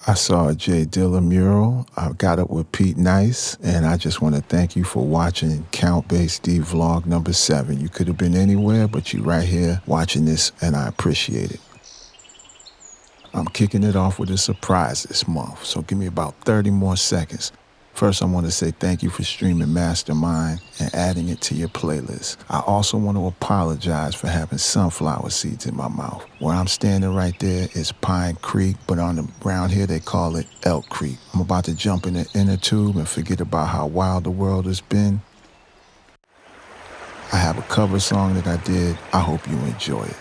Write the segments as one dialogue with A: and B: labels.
A: I saw a J Dilla mural. I got up with Pete Nice, and I just want to thank you for watching Count Bass D vlog number 7. You could have been anywhere, but you right here watching this, and I appreciate it. I'm kicking it off with a surprise this month, so give me about 30 more seconds. First, I want to say thank you for streaming Mastermind and adding it to your playlist. I also want to apologize for having sunflower seeds in my mouth. Where I'm standing right there is Pine Creek, but around here they call it Elk Creek. I'm about to jump in the inner tube and forget about how wild the world has been. I have a cover song that I did. I hope you enjoy it.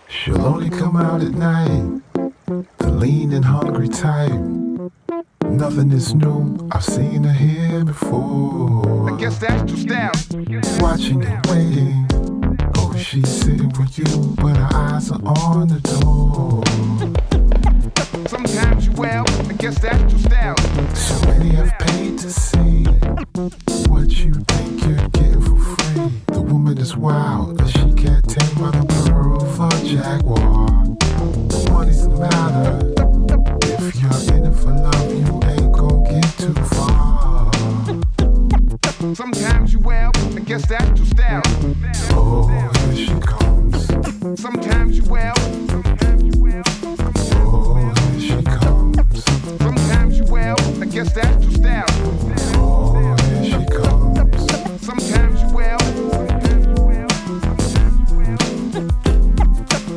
A: She'll only come out at night, the lean and hungry type. Nothing is new, I've seen her here before. I guess that's your style. Watching and waiting. Oh, she's sitting with you, but her eyes are on the door. Sometimes you well, I guess that's your style. So many have paid to see what you think you're getting for free. The woman is wild, and she can't tame by the pearl of a jaguar. Money's the matter. If you're in it for love, you ain't gon' get too far. Sometimes you well, I guess that's your style. Oh, here she comes. Sometimes you well. Oh, here she comes. Sometimes you well, I guess that's your style. Oh, here she comes. Sometimes you well.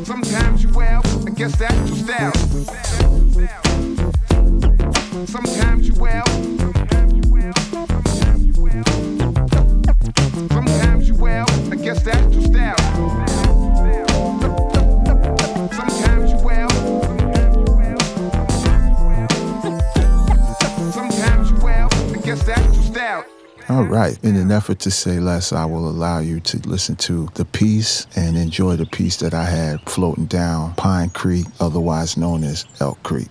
A: Sometimes you well, I guess that's your style. Sometimes you well. Sometimes you well, I guess that's your style. Sometimes you well. Sometimes you well, I guess that's your style. All right. In an effort to say less, I will allow you to listen to the piece and enjoy the piece that I had floating down Pine Creek, otherwise known as Elk Creek.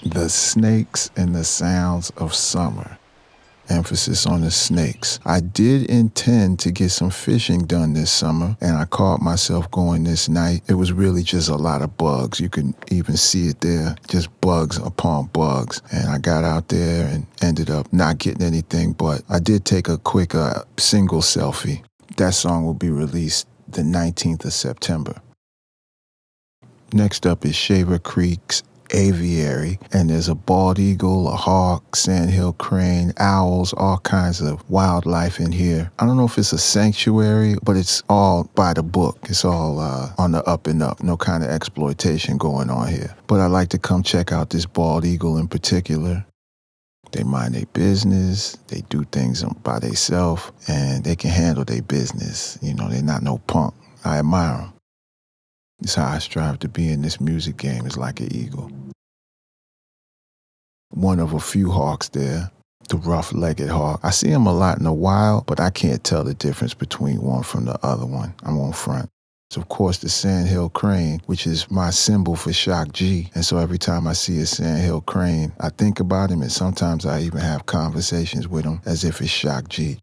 A: The snakes and the sounds of summer. Emphasis on the snakes. I did intend to get some fishing done this summer, and I caught myself going this night. It was really just a lot of bugs. You can even see it there, just bugs upon bugs. And I got out there and ended up not getting anything, but I did take a quick single selfie. That song will be released the 19th of September. Next up is Shaver Creek's aviary, and there's a bald eagle, a hawk, sandhill crane, owls, all kinds of wildlife in here. I don't know if it's a sanctuary, but it's all by the book. It's all on the up and up. No kind of exploitation going on here. But I like to come check out this bald eagle in particular. They mind their business, they do things by themselves, and they can handle their business. You know, they're not no punk. I admire them. It's how I strive to be in this music game, is like an eagle. One of a few hawks there, the rough-legged hawk. I see him a lot in the wild, but I can't tell the difference between one from the other one. I'm on front. It's, of course, the Sandhill crane, which is my symbol for Shock G. And so every time I see a Sandhill crane, I think about him, and sometimes I even have conversations with him as if it's Shock G.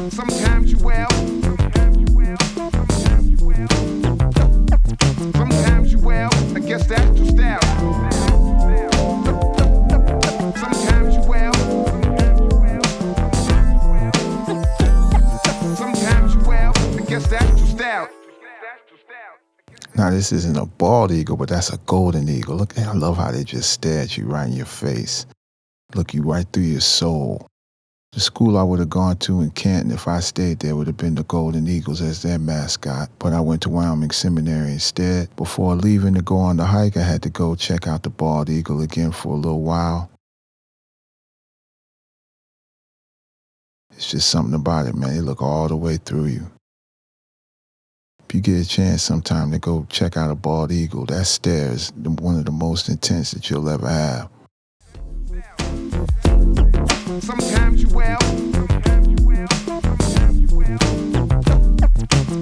A: Sometimes you well. Sometimes you well. I guess that's your style. Sometimes you well. Sometimes you well. I guess that's your style. Now, this isn't a bald eagle, but that's a golden eagle. Look, I love how they just stare at you right in your face. Look you right through your soul. The school I would have gone to in Canton, if I stayed there, would have been the Golden Eagles as their mascot. But I went to Wyoming Seminary instead. Before leaving to go on the hike, I had to go check out the bald eagle again for a little while. It's just something about it, man. They look all the way through you. If you get a chance sometime to go check out a bald eagle, that stare is one of the most intense that you'll ever have. Sometimes you well.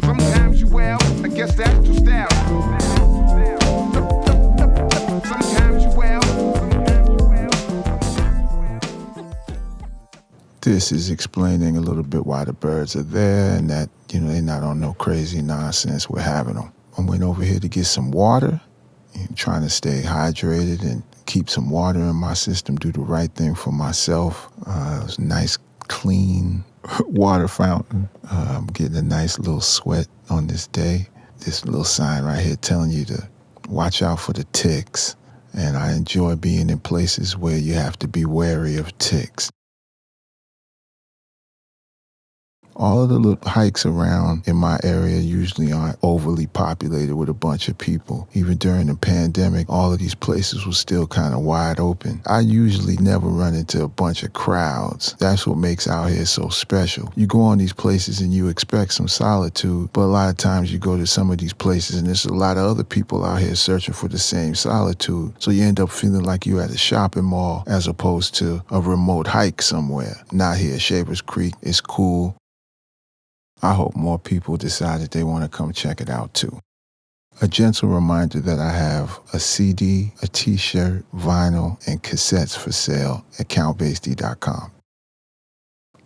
A: Sometimes you well. I guess that's your style. Sometimes you well. This is explaining a little bit why the birds are there and that, you know, they're not on no crazy nonsense. We're having them. I went over here to get some water. I'm trying to stay hydrated and keep some water in my system, do the right thing for myself. It was a nice, clean water fountain. I'm getting a nice little sweat on this day. This little sign right here telling you to watch out for the ticks. And I enjoy being in places where you have to be wary of ticks. All of the little hikes around in my area usually aren't overly populated with a bunch of people. Even during the pandemic, all of these places were still kind of wide open. I usually never run into a bunch of crowds. That's what makes out here so special. You go on these places and you expect some solitude, but a lot of times you go to some of these places and there's a lot of other people out here searching for the same solitude. So you end up feeling like you're at a shopping mall as opposed to a remote hike somewhere. Not here. Shavers Creek is cool. I hope more people decide that they want to come check it out too. A gentle reminder that I have a CD, a t-shirt, vinyl, and cassettes for sale at countbasedee.com.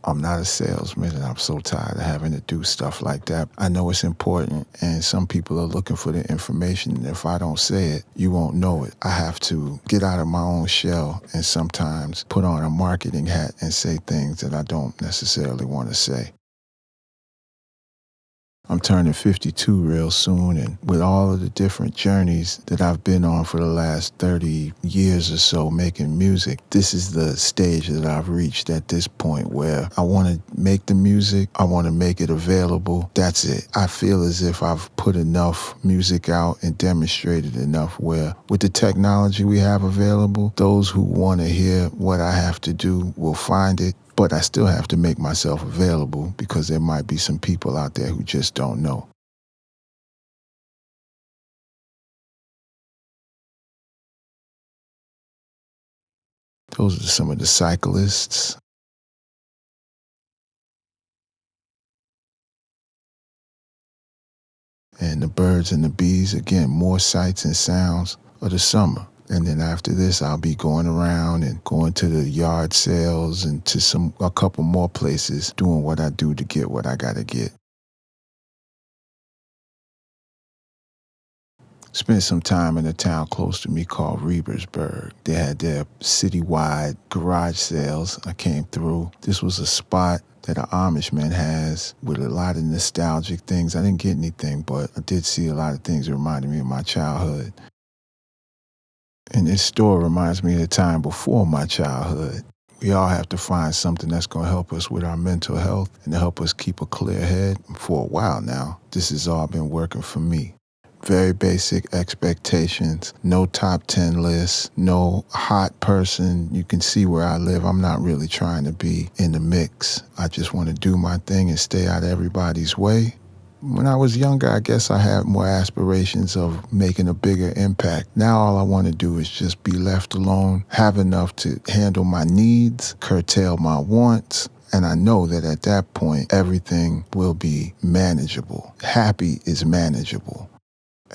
A: I'm not a salesman, and I'm so tired of having to do stuff like that. I know it's important, and some people are looking for the information, and if I don't say it, you won't know it. I have to get out of my own shell and sometimes put on a marketing hat and say things that I don't necessarily want to say. I'm turning 52 real soon, and with all of the different journeys that I've been on for the last 30 years or so making music, this is the stage that I've reached at this point where I want to make the music, I want to make it available. That's it. I feel as if I've put enough music out and demonstrated enough where with the technology we have available, those who want to hear what I have to do will find it. But I still have to make myself available because there might be some people out there who just don't know. Those are some of the cyclists. And the birds and the bees, again, more sights and sounds of the summer. And then after this, I'll be going around and going to the yard sales and to a couple more places, doing what I do to get what I got to get. Spent some time in a town close to me called Rebersburg. They had their citywide garage sales. I came through. This was a spot that an Amish man has with a lot of nostalgic things. I didn't get anything, but I did see a lot of things that reminded me of my childhood. And this store reminds me of the time before my childhood. We all have to find something that's going to help us with our mental health and to help us keep a clear head. For a while now, this has all been working for me. Very basic expectations, no top 10 lists, no hot person. You can see where I live. I'm not really trying to be in the mix. I just want to do my thing and stay out of everybody's way. When I was younger, I guess I had more aspirations of making a bigger impact. Now all I want to do is just be left alone, have enough to handle my needs, curtail my wants, and I know that at that point, everything will be manageable. Happy is manageable.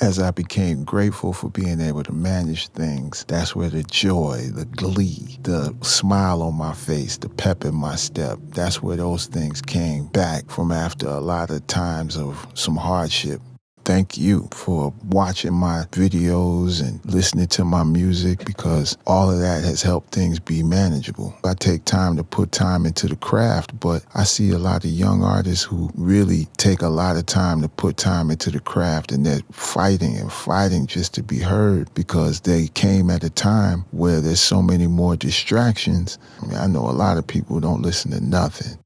A: As I became grateful for being able to manage things, that's where the joy, the glee, the smile on my face, the pep in my step, that's where those things came back from after a lot of times of some hardship. Thank you for watching my videos and listening to my music, because all of that has helped things be manageable. I take time to put time into the craft, but I see a lot of young artists who really take a lot of time to put time into the craft, and they're fighting and fighting just to be heard because they came at a time where there's so many more distractions. I know a lot of people who don't listen to nothing.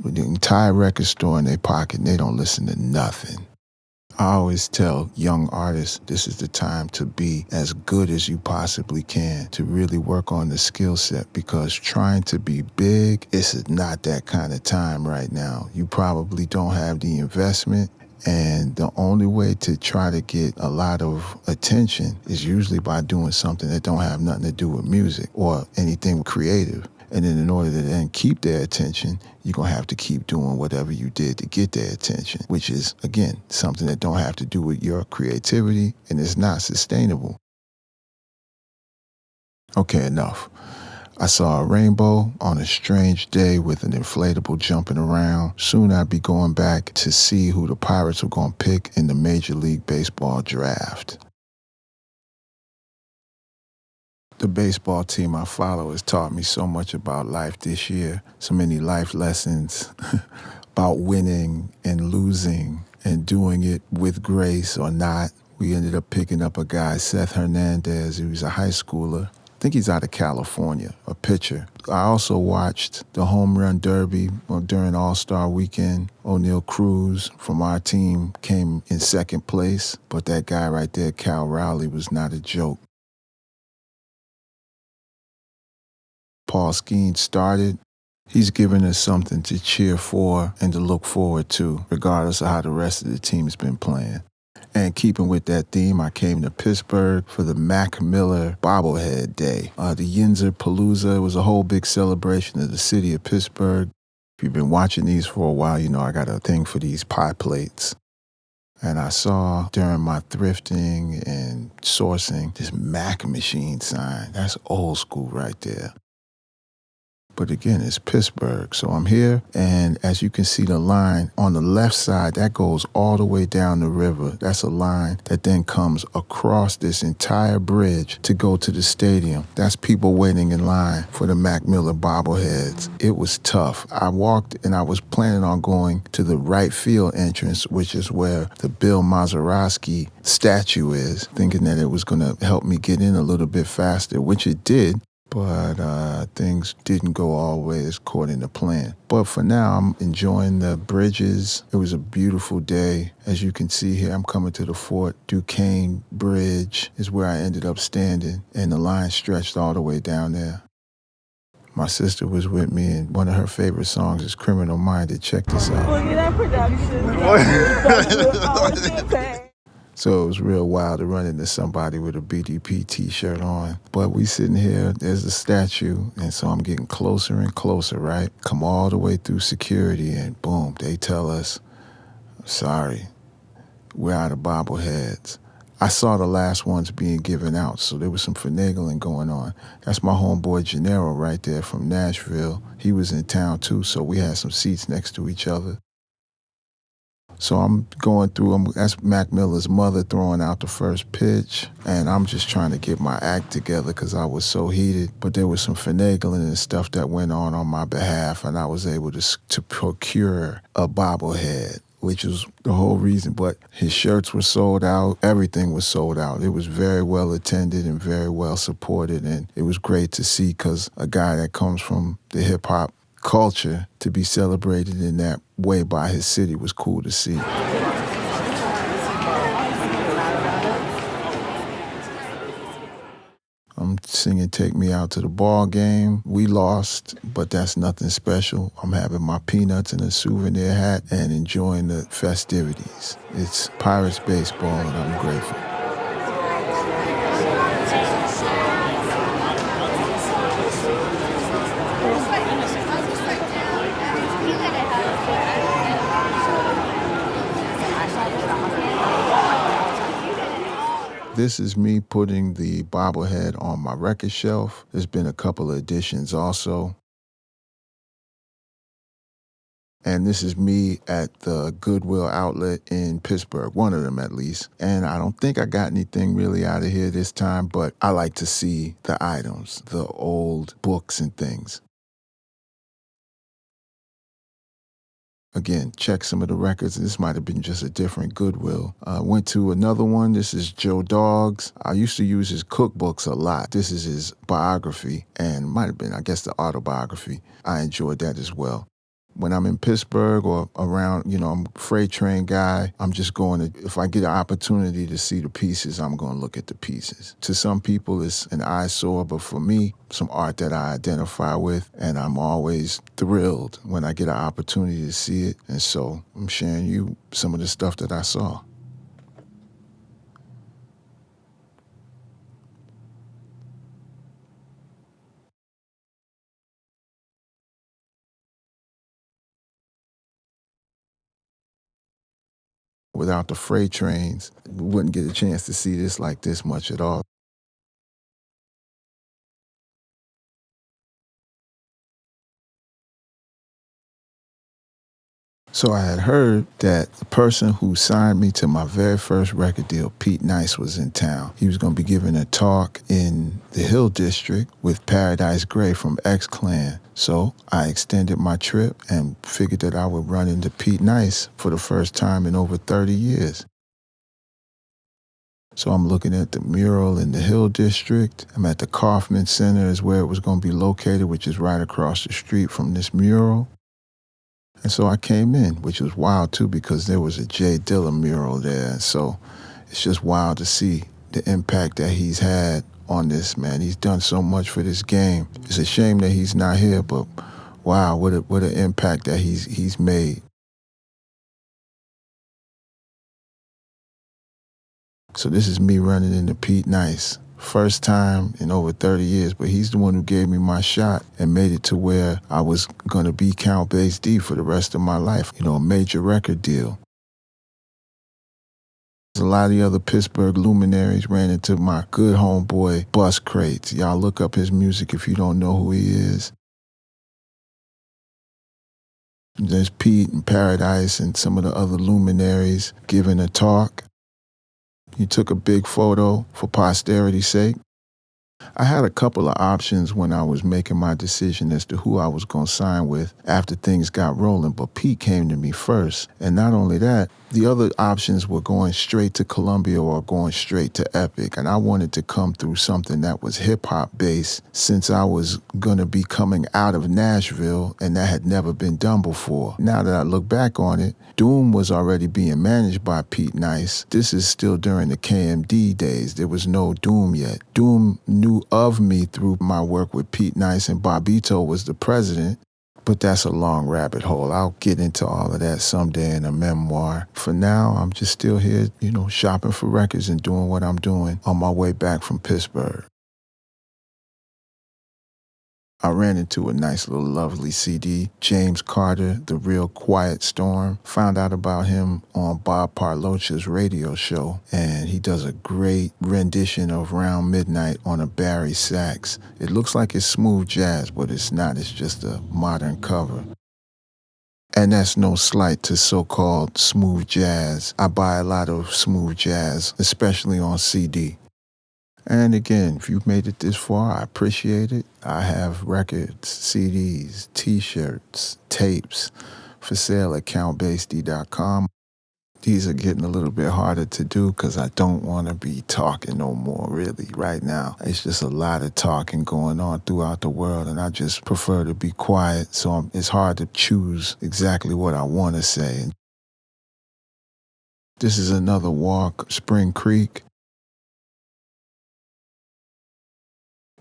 A: The entire record store in their pocket, and they don't listen to nothing. I always tell young artists, this is the time to be as good as you possibly can, to really work on the skill set, because trying to be big, it's not that kind of time right now. You probably don't have the investment, and the only way to try to get a lot of attention is usually by doing something that don't have nothing to do with music or anything creative. And then in order to then keep their attention, you're going to have to keep doing whatever you did to get their attention, which is, again, something that don't have to do with your creativity, and it's not sustainable. Okay, enough. I saw a rainbow on a strange day with an inflatable jumping around. Soon I'd be going back to see who the Pirates were going to pick in the Major League Baseball draft. The baseball team I follow has taught me so much about life this year, so many life lessons about winning and losing and doing it with grace or not. We ended up picking up a guy, Seth Hernandez, who was a high schooler. I think he's out of California, a pitcher. I also watched the home run derby during All-Star weekend. O'Neal Cruz from our team came in second place, but that guy right there, Cal Rowley, was not a joke. Paul Skeen started. He's given us something to cheer for and to look forward to, regardless of how the rest of the team's been playing. And keeping with that theme, I came to Pittsburgh for the Mac Miller Bobblehead Day. The Yinzer Palooza was a whole big celebration of the city of Pittsburgh. If you've been watching these for a while, you know I got a thing for these pie plates. And I saw during my thrifting and sourcing this Mac machine sign. That's old school right there. But again, it's Pittsburgh. So I'm here, and as you can see the line on the left side, that goes all the way down the river. That's a line that then comes across this entire bridge to go to the stadium. That's people waiting in line for the Mac Miller bobbleheads. It was tough. I walked, and I was planning on going to the right field entrance, which is where the Bill Mazeroski statue is, thinking that it was going to help me get in a little bit faster, which it did. But things didn't go always according to plan. But for now, I'm enjoying the bridges. It was a beautiful day. As you can see here, I'm coming to the Fort Duquesne Bridge is where I ended up standing, and the line stretched all the way down there. My sister was with me, and one of her favorite songs is Criminal Minded. Check this out. Look at that. So it was real wild to run into somebody with a BDP t-shirt on. But we sitting here, there's a statue, and so I'm getting closer and closer, right? Come all the way through security, and boom, they tell us, sorry, we're out of bobbleheads. I saw the last ones being given out, so there was some finagling going on. That's my homeboy Gennaro right there from Nashville. He was in town too, so we had some seats next to each other. So I'm going through, that's Mac Miller's mother throwing out the first pitch, and I'm just trying to get my act together because I was so heated. But there was some finagling and stuff that went on my behalf, and I was able to procure a bobblehead, which was the whole reason. But his shirts were sold out. Everything was sold out. It was very well attended and very well supported, and it was great to see because a guy that comes from the hip-hop culture to be celebrated in that way by his city was cool to see. I'm singing Take Me Out to the Ball Game. We lost, but that's nothing special. I'm having my peanuts and a souvenir hat and enjoying the festivities. It's Pirates baseball, and I'm grateful. This is me putting the bobblehead on my record shelf. There's been a couple of editions also. And this is me at the Goodwill Outlet in Pittsburgh, one of them at least. And I don't think I got anything really out of here this time, but I like to see the items, the old books and things. Again, check some of the records. This might have been just a different Goodwill. Went to another one. This is Joe Dogg's. I used to use his cookbooks a lot. This is his biography and might have been, I guess, the autobiography. I enjoyed that as well. When I'm in Pittsburgh or around, I'm a freight train guy, I'm just going to, if I get an opportunity to see the pieces, I'm going to look at the pieces. To some people, it's an eyesore, but for me, some art that I identify with, and I'm always thrilled when I get an opportunity to see it. And so I'm sharing you some of the stuff that I saw. Without the freight trains, we wouldn't get a chance to see this like this much at all. So I had heard that the person who signed me to my very first record deal, Pete Nice, was in town. He was going to be giving a talk in the Hill District with Paradise Gray from X-Clan. So I extended my trip and figured that I would run into Pete Nice for the first time in over 30 years. So I'm looking at the mural in the Hill District. I'm at the Kaufman Center is where it was going to be located, which is right across the street from this mural. And so I came in, which was wild too, because there was a J Dilla mural there. So it's just wild to see the impact that he's had on this, man. He's done so much for this game. It's a shame that he's not here, but wow, what an impact that he's made. So this is me running into Pete Nice. First time in over 30 years, but he's the one who gave me my shot and made it to where I was going to be Count Bass D for the rest of my life, a major record deal. A lot of the other Pittsburgh luminaries ran into my good homeboy Bus Crates. Y'all look up his music if you don't know who he is. There's Pete and Paradise and some of the other luminaries giving a talk. He took a big photo for posterity's sake. I had a couple of options when I was making my decision as to who I was going to sign with after things got rolling, but Pete came to me first. And not only that, the other options were going straight to Columbia or going straight to Epic. And I wanted to come through something that was hip-hop based since I was going to be coming out of Nashville and that had never been done before. Now that I look back on it, Doom was already being managed by Pete Nice. This is still during the KMD days. There was no Doom yet. Doom knew of me through my work with Pete Nice, and Bobito was the president. But that's a long rabbit hole. I'll get into all of that someday in a memoir. For now, I'm just still here, shopping for records and doing what I'm doing on my way back from Pittsburgh. I ran into a nice little lovely CD, James Carter, The Real Quiet Storm. Found out about him on Bob Parlocha's radio show, and he does a great rendition of Round Midnight on a Barry sax. It looks like it's smooth jazz, but it's not. It's just a modern cover. And that's no slight to so-called smooth jazz. I buy a lot of smooth jazz, especially on CD. And again, if you've made it this far, I appreciate it. I have records, CDs, T-shirts, tapes for sale at countbased.com. These are getting a little bit harder to do because I don't want to be talking no more, really, right now. It's just a lot of talking going on throughout the world, and I just prefer to be quiet, so it's hard to choose exactly what I want to say. This is another walk, Spring Creek.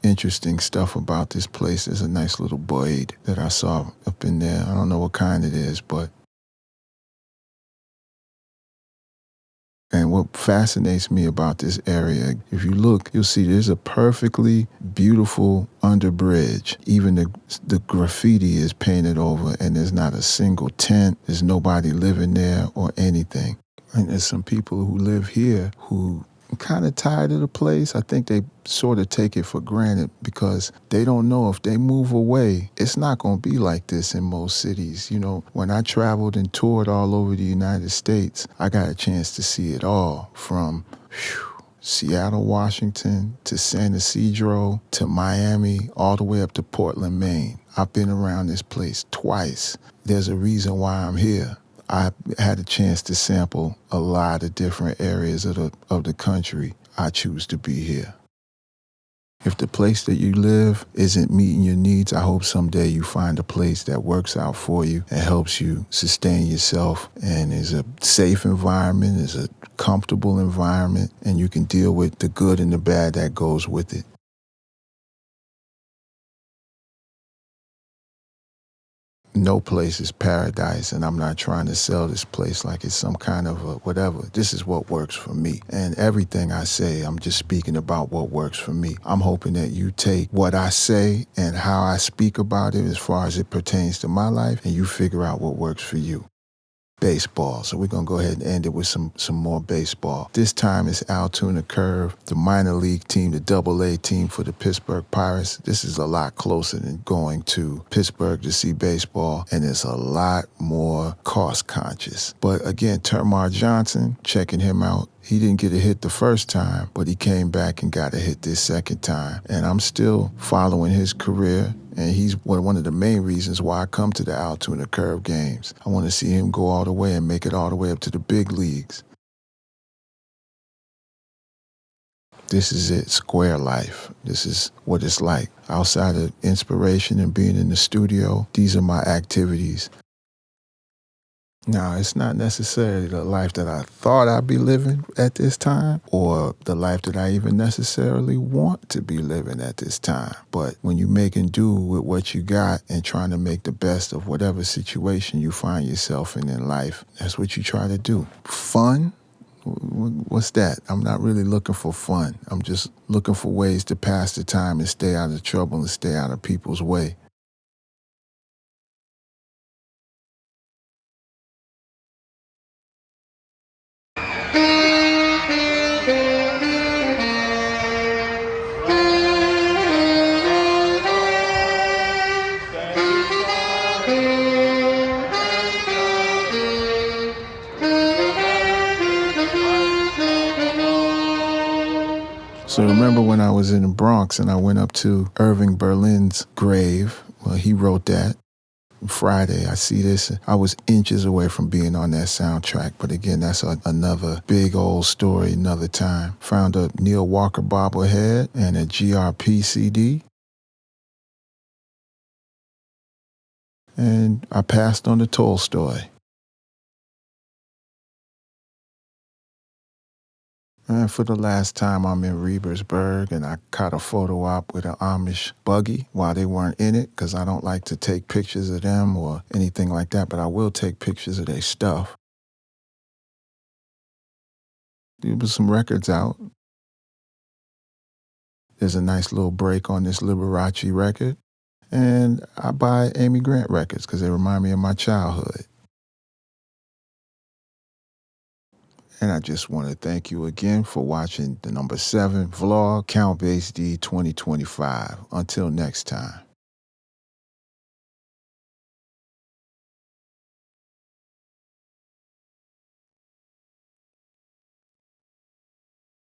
A: Interesting stuff about this place. There's a nice little blade that I saw up in there. I don't know what kind it is, but and what fascinates me about this area, if you look, you'll see there's a perfectly beautiful underbridge. Even the graffiti is painted over, and there's not a single tent. There's nobody living there or anything. And there's some people who live here who are kind of tired of the place. I think they sort of take it for granted because they don't know if they move away, it's not going to be like this in most cities. You know, when I traveled and toured all over the United States, I got a chance to see it all from Seattle, Washington, to San Ysidro, to Miami, all the way up to Portland, Maine. I've been around this place twice. There's a reason why I'm here. I had a chance to sample a lot of different areas of the country. I choose to be here. If the place that you live isn't meeting your needs, I hope someday you find a place that works out for you and helps you sustain yourself and is a safe environment, is a comfortable environment, and you can deal with the good and the bad that goes with it. No place is paradise, and I'm not trying to sell this place like it's some kind of a whatever. This is what works for me. And everything I say, I'm just speaking about what works for me. I'm hoping that you take what I say and how I speak about it as far as it pertains to my life, and you figure out what works for you. Baseball. So we're going to go ahead and end it with some more baseball. This time it's Altoona Curve, the minor league team, the AA team for the Pittsburgh Pirates. This is a lot closer than going to Pittsburgh to see baseball, and it's a lot more cost conscious. But again, Termar Johnson, checking him out. He didn't get a hit the first time, but he came back and got a hit this second time. And I'm still following his career, and he's one of the main reasons why I come to the Altoona Curve games. I want to see him go all the way and make it all the way up to the big leagues. This is it, square life. This is what it's like. Outside of inspiration and being in the studio, these are my activities. Now, it's not necessarily the life that I thought I'd be living at this time or the life that I even necessarily want to be living at this time. But when you're making do with what you got and trying to make the best of whatever situation you find yourself in life, that's what you try to do. Fun? What's that? I'm not really looking for fun. I'm just looking for ways to pass the time and stay out of trouble and stay out of people's way. So remember when I was in the Bronx and I went up to Irving Berlin's grave? Well, he wrote that. Friday, I see this. I was inches away from being on that soundtrack. But again, that's another big old story, another time. Found a Neil Walker bobblehead and a GRP CD. And I passed on to Tolstoy. And for the last time, I'm in Rebersburg, and I caught a photo op with an Amish buggy while they weren't in it, because I don't like to take pictures of them or anything like that, but I will take pictures of their stuff. There was some records out. There's a nice little break on this Liberace record, and I buy Amy Grant records because they remind me of my childhood. And I just want to thank you again for watching the number 7 vlog, Count Base D 2025. Until next time.